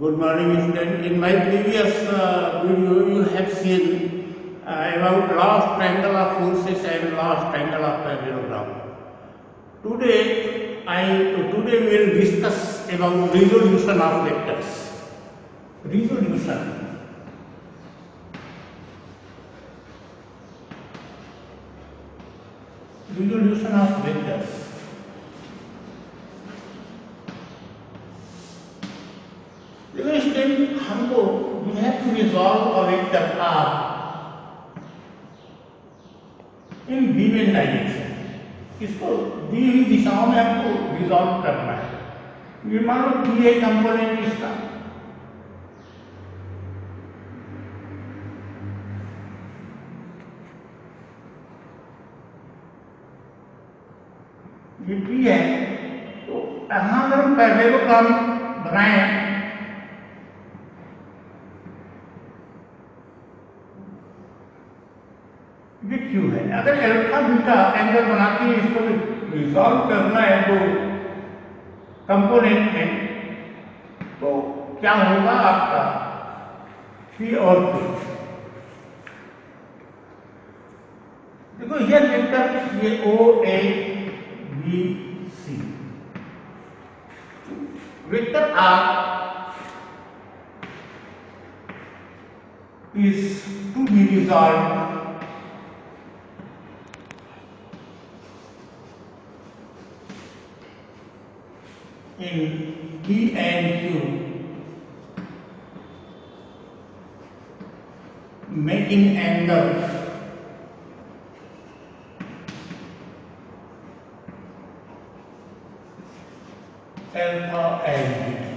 Good morning, student. In my previous video, you have seen about law of triangle of forces and law of triangle of parallelogram. Today we will discuss about resolution of vectors. Resolution. Resolution of vectors. Student, हमको we have to resolve a vector R in given direction. इसको दी हुई दिशाओं में आपको resolve करना है। ये मान लो कि ये कंपोनेंट इसका ये P है, तो यहाँ अगर हम पैरेललोग्राम बनाएं ये क्यों है। अगर अल्फा बीटा एंगल बना के इसको रिजॉल्व करना है तो कंपोनेंट में, तो क्या होगा आपका P और Q। देखो ये वेक्टर ये O A B C vector R is to be resolved in P and Q, making angles alpha and beta।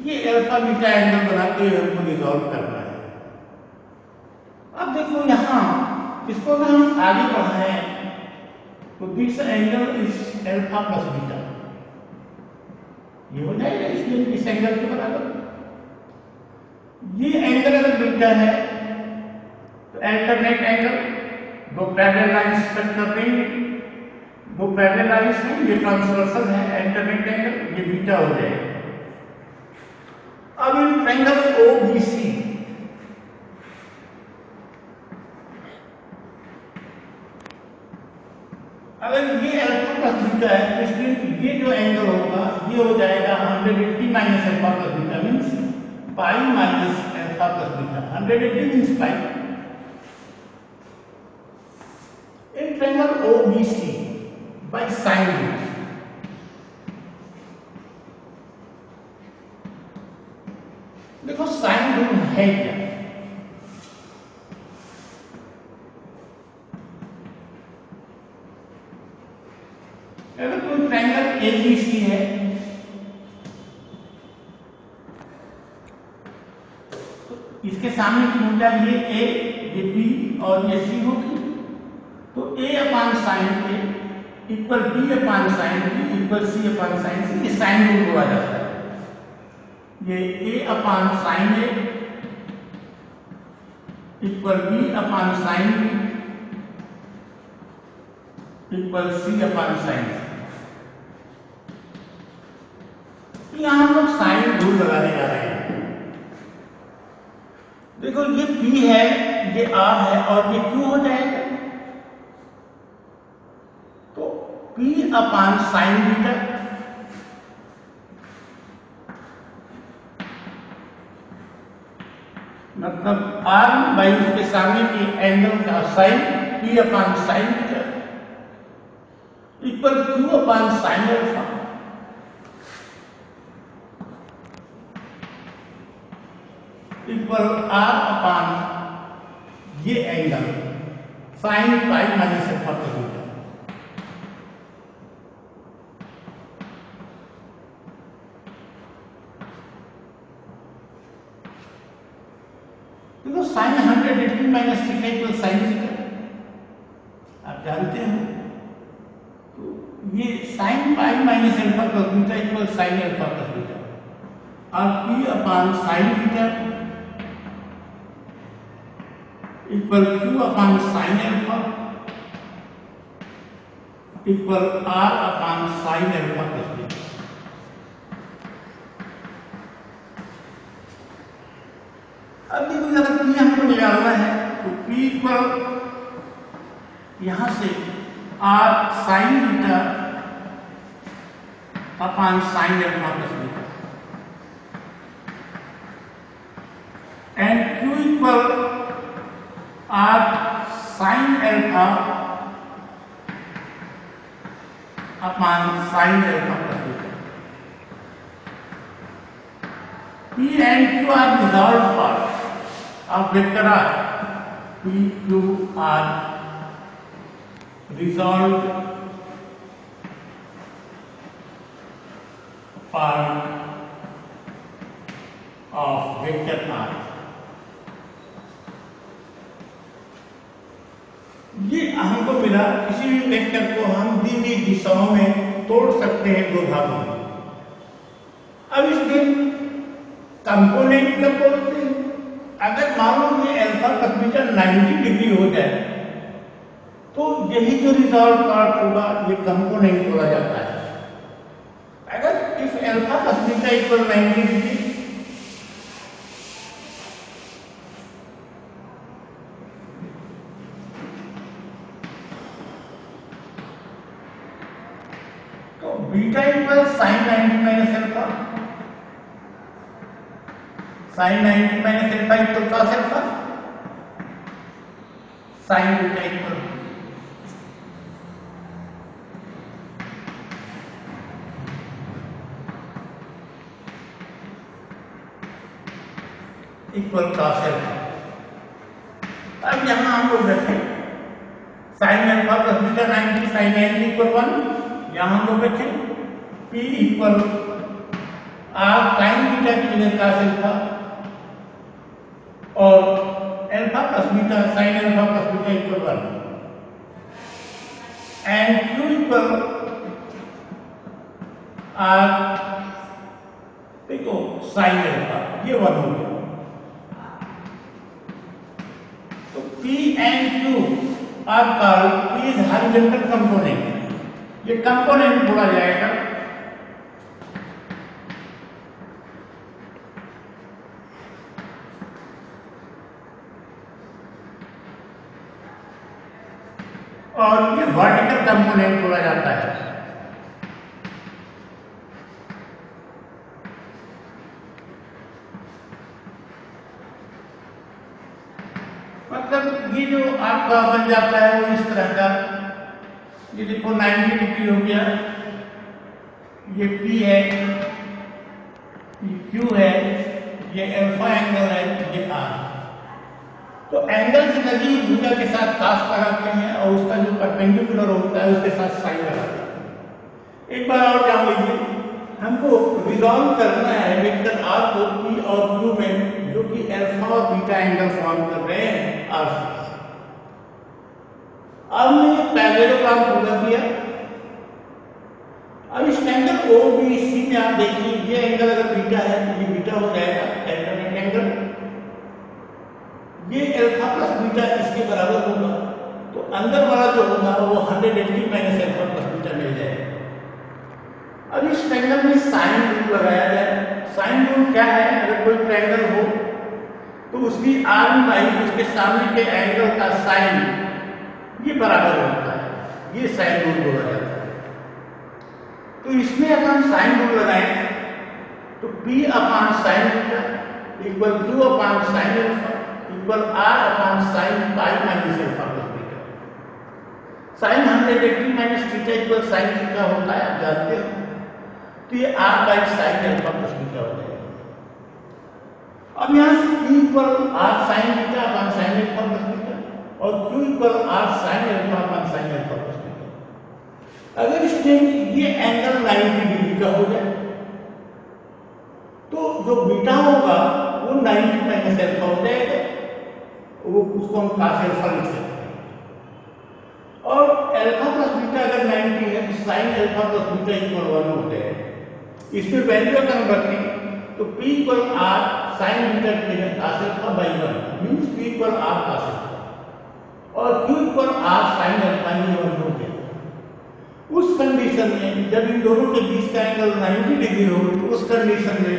ये अल्फा बीटा एंगल बना के हमको रिजॉल्व करना है। अब देखो यहाँ इसको अगर हम आगे बढ़ाएं तो this angle is alpha plus beta, ये हो जाएगा इसलिए इस एंगल के बराबर। ये एंगल अगर बीटा है तो अल्टरनेट एंगल, दो पैरेलल लाइंस कट कर देंगे, दो पैरेलल लाइंस हैं, ये ट्रांसवर्सल है, अल्टरनेट एंगल ये बीटा हो जाएगा। अब इन ट्रायंगल OBC अगर ये अल्फा प्लस बीटा है तो इसलिए ये जो एंगल होगा ये हो जाएगा 180 minus alpha plus beta means pi minus alpha plus beta. 180 means pi. In triangle OBC by sine rule, देखो साइन रूल है क्या। अगर कोई ट्रायंगल ABC है तो इसके सामने की भुजा ये A, ये B और ये C होगी, तो A upon sign A equal B upon sign B equal C upon sign C, ये साइन रूल बोला जाता है। ये A upon sign A equal B upon sign B equal C upon sign C। यहां हम लोग साइन रूल लगाने जा रहे हैं। देखो ये P है, ये R है और ये Q हो जाएगा, तो P अपान साइन बीटा मतलब R बाई उसके सामने के एंगल का sine P upon sine beta equal Q upon sine alpha. Equal R upon ये angle sine pi minus alpha plus beta. देखो sine 180 minus theta equal sine theta आप जानते हो, तो ये sine pi minus alpha plus beta equal sine alpha plus beta और P upon sine beta equal Q upon sine alpha equal R upon sine alpha plus beta. Equal यहां से R sine beta upon sine alpha plus beta and Q equal R sine alpha upon sine alpha plus beta. P and Q are resolved parts of vector R. P, Q are resolved part of vector R. ये हमको मिला, किसी भी vector को हम दी हुई दिशाओं में तोड़ सकते हैं दो भागों में। अब इसमें कंपोनेंट कब बोलते हैं? अगर मान लो ये अल्फा प्लस बीटा 90 डिग्री हो जाए तो यही जो रिजॉल्व पार्ट होगा ये कंपोनेंट बोला जाता है। अगर if alpha plus beta equal 90 degree तो beta equal sine 90 minus alpha, sine 90 minus alpha equal cos alpha, sine beta equal cos alpha. अब यहां हम लोग रखें sine alpha plus beta 90 sine 90 equal 1, यहां हम लोग रखें P equal R sine beta की जगह कॉस अल्फा और alpha plus beta sine alpha plus beta equal 1 and Q equal are देखो साइन अल्फा, ये 1 हो गया। तो P and Q are called, P is horizontal component, ये कंपोनेंट बोला जाएगा। और ये वर्टिकल कंपोनेंट बोला जाता है। मतलब ये जो आपका बन जाता है वो इस तरह का, ये देखो 90 डिग्री हो गया, ये P है, ये Q है, ये अल्फा एंगल है, ये R। तो एंगल से लगी भुजा के साथ कास लगाते हैं और उसका जो परपेंडिकुलर होता है उसके साथ साइन लगाते हैं। एक बार और जान लीजिए, हमको रिजॉल्व करना है वेक्टर R को P और Q में जो कि अल्फा और बीटा एंगल फॉर्म कर रहे हैं R से। अब हमने पैरेललोग्राम पूरा किया। अब इस एंगल OBC में आप देखिए, ये एंगल अगर बीटा है तो ये बीटा हो जाएगा अल्टरनेट एंगल, ये अल्फा प्लस बीटा इसके बराबर होगा, तो अंदर वाला जो होगा वो 180 माइनस अल्फा प्लस बीटा मिल जाएगा। अब इस ट्रायंगल में साइन रूल लगाया जाए। साइन रूल क्या है? अगर कोई ट्रायंगल हो तो उसकी आर्म बाई उसके सामने के एंगल का साइन ये बराबर होता है, ये साइन रूल बोला जाता है। तो इसमें अपन साइन रूल लगाएं तो P upon sine beta equal Q upon sine alpha equal R upon sine pi minus alpha plus beta. Sine 180 minus theta equal sine theta होता है, आप जानते हो, तो ये R by sine alpha plus beta हो जाएगा। अब यहाँ से P equal R sine beta upon sine alpha plus beta और Q equal R sine alpha upon sine alpha plus beta. अगर इसमें ये एंगल 90 डिग्री का हो जाए तो जो बीटा होगा वो 90 माइनस अल्फा हो जाएगा, वो उसको हम cos अल्फा लिख सकते हैं। और अल्फा प्लस बीटा अगर 90 है तो sign alpha plus beta equal 1 हो जाएगा। इसमें वैल्यू अगर हम रखें तो P equal R sine beta की जगह cos alpha by 1 means P equal R cos alpha और Q equal R sine alpha ये 1 हो गया। उस कंडीशन में जब इन दोनों के बीच का एंगल 90 डिग्री हो तो उस कंडीशन में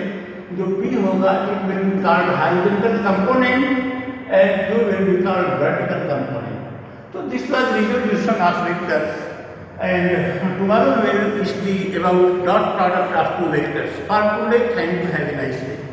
जो P होगा it will be called horizontal component and two will be called vertical component. So this was resolution of vectors, and tomorrow we will study about dot product of two vectors. For today, thank you. Have a nice day.